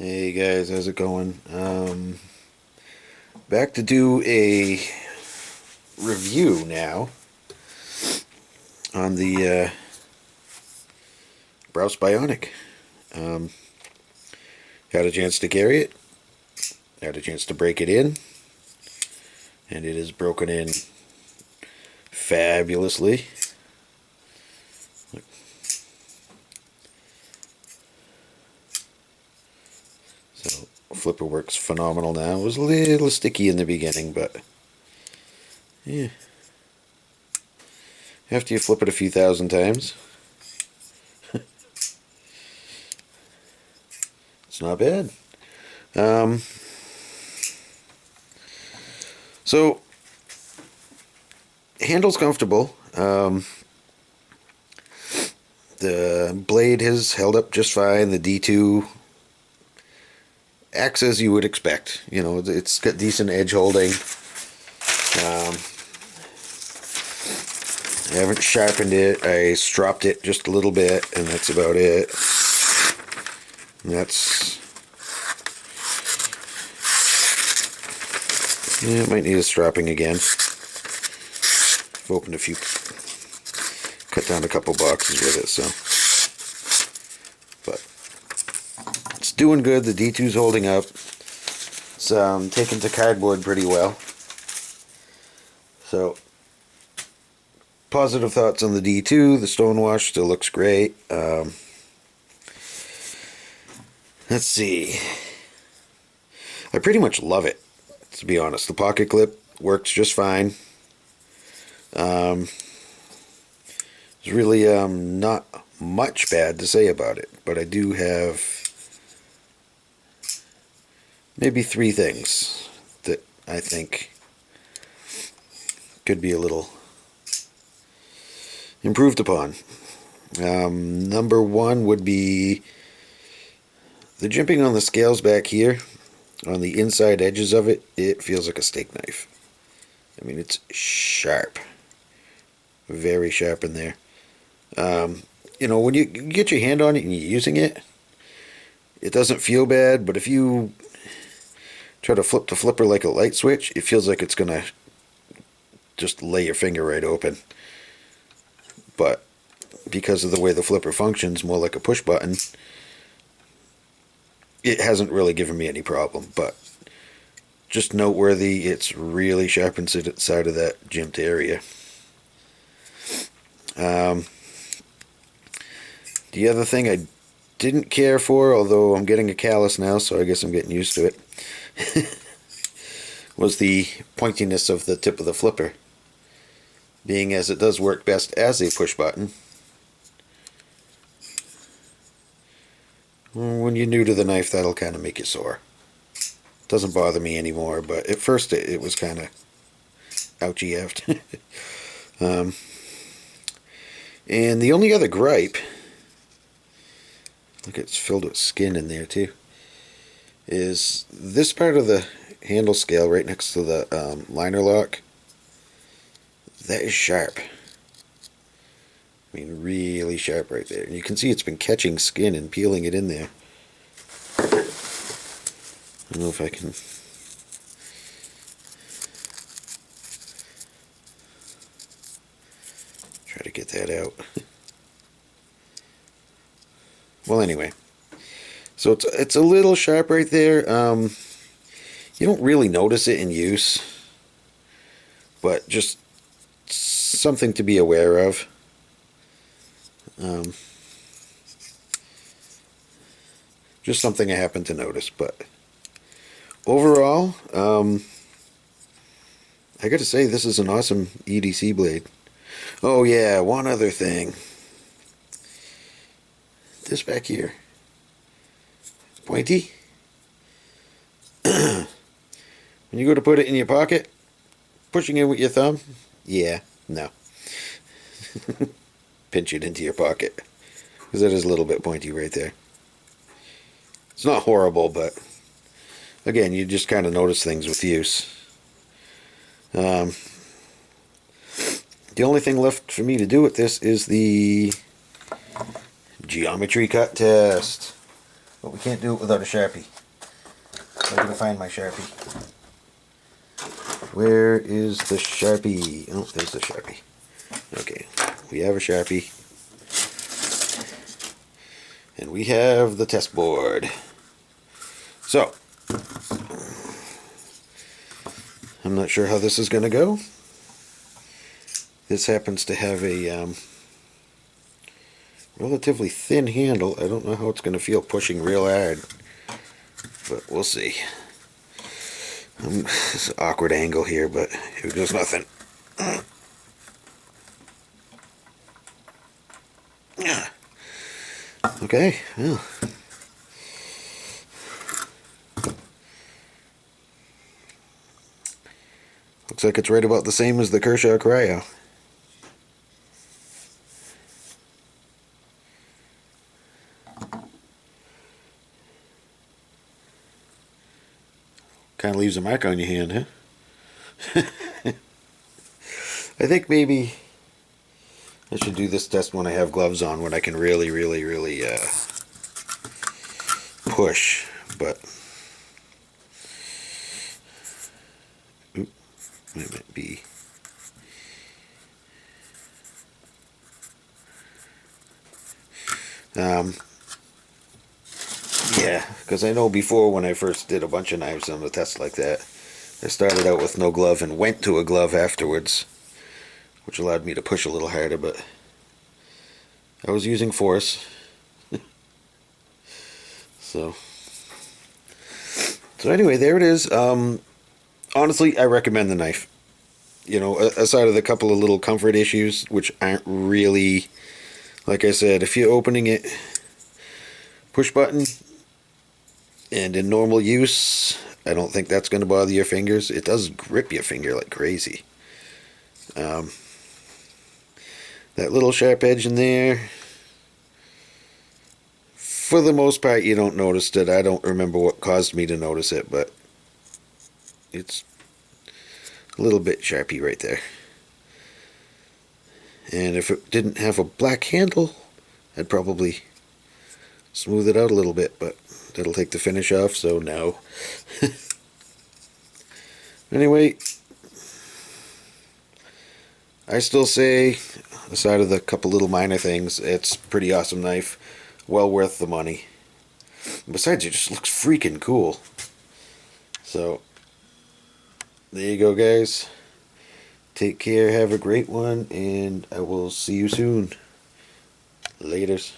Hey guys, how's it going? Back to do a review now on the Brous Bionic. Um, Got a chance to carry it, got a chance to break it in, and it is broken in fabulously. So flipper works phenomenal now. It was a little sticky in the beginning, but yeah. After you flip it a few thousand times, it's not bad. Um, so handle's comfortable. The blade has held up just fine. The D2 acts as you would expect. You know, it's got decent edge holding. I haven't sharpened it. I stropped it just a little bit, and that's about it. And yeah, it might need a stropping again. I've opened a few, cut down a couple boxes with it, so. But it's doing good. The D2's holding up. It's taken to cardboard pretty well. So, positive thoughts on the D2. The stonewash still looks great. Let's see. I pretty much love it, to be honest. The pocket clip works just fine. There's really not much bad to say about it, but I do have maybe 3 things that I think could be a little improved upon. Number 1 would be the jimping on the scales back here. On the inside edges of it, it feels like a steak knife. I mean, it's sharp. Very sharp in there. You know, when you get your hand on it and you're using it, it doesn't feel bad, but if you try to flip the flipper like a light switch, it feels like it's going to just lay your finger right open. But because of the way the flipper functions, more like a push button, it hasn't really given me any problem. But just noteworthy, it's really sharp inside of that jimped area. The other thing I didn't care for, although I'm getting a callus now, so I guess I'm getting used to it, was the pointiness of the tip of the flipper. Being as it does work best as a push button, when you're new to the knife, that'll kind of make you sore. Doesn't bother me anymore, but at first it was kind of ouchy after. And the only other gripe, look, it's filled with skin in there too, is this part of the handle scale right next to the liner lock. That is sharp. I mean, really sharp right there. And you can see it's been catching skin and peeling it in there. I don't know if I can... try to get that out. Well, anyway. So it's a little sharp right there. You don't really notice it in use, but just something to be aware of. Just something I happened to notice, but overall, I gotta say, this is an awesome EDC blade. Oh yeah, one other thing. This back here. Pointy. When you go to put it in your pocket, pushing it with your thumb, yeah, no. Pinch it into your pocket, because that is a little bit pointy right there. It's not horrible, but again, you just kind of notice things with use. The only thing left for me to do with this is the geometry cut test. But we can't do it without a Sharpie. So I gotta find my Sharpie. Where is the Sharpie? Oh, there's the Sharpie. Okay, we have a Sharpie. And we have the test board. So, I'm not sure how this is going to go. This happens to have a relatively thin handle. I don't know how it's going to feel pushing real hard, but we'll see. It's an awkward angle here, but here goes nothing. Okay, well. Looks like it's right about the same as the Kershaw Cryo. Kind of leaves a mark on your hand, huh? I think maybe I should do this test when I have gloves on, when I can really push, but it might be. Yeah, because I know before when I first did a bunch of knives on a test like that, I started out with no glove and went to a glove afterwards, which allowed me to push a little harder, but I was using force. So anyway, there it is. Honestly, I recommend the knife. You know, aside of the couple of little comfort issues, which aren't really, like I said, if you're opening it push button and in normal use, I don't think that's going to bother your fingers. It does grip your finger like crazy. That little sharp edge in there, for the most part, you don't notice it. I don't remember what caused me to notice it, but it's a little bit sharpy right there. And if it didn't have a black handle, I'd probably smooth it out a little bit, but that'll take the finish off, so no. Anyway, I still say, aside of the couple little minor things, it's a pretty awesome knife. Well worth the money. Besides, it just looks freaking cool. So, there you go, guys. Take care, have a great one, and I will see you soon. Laters.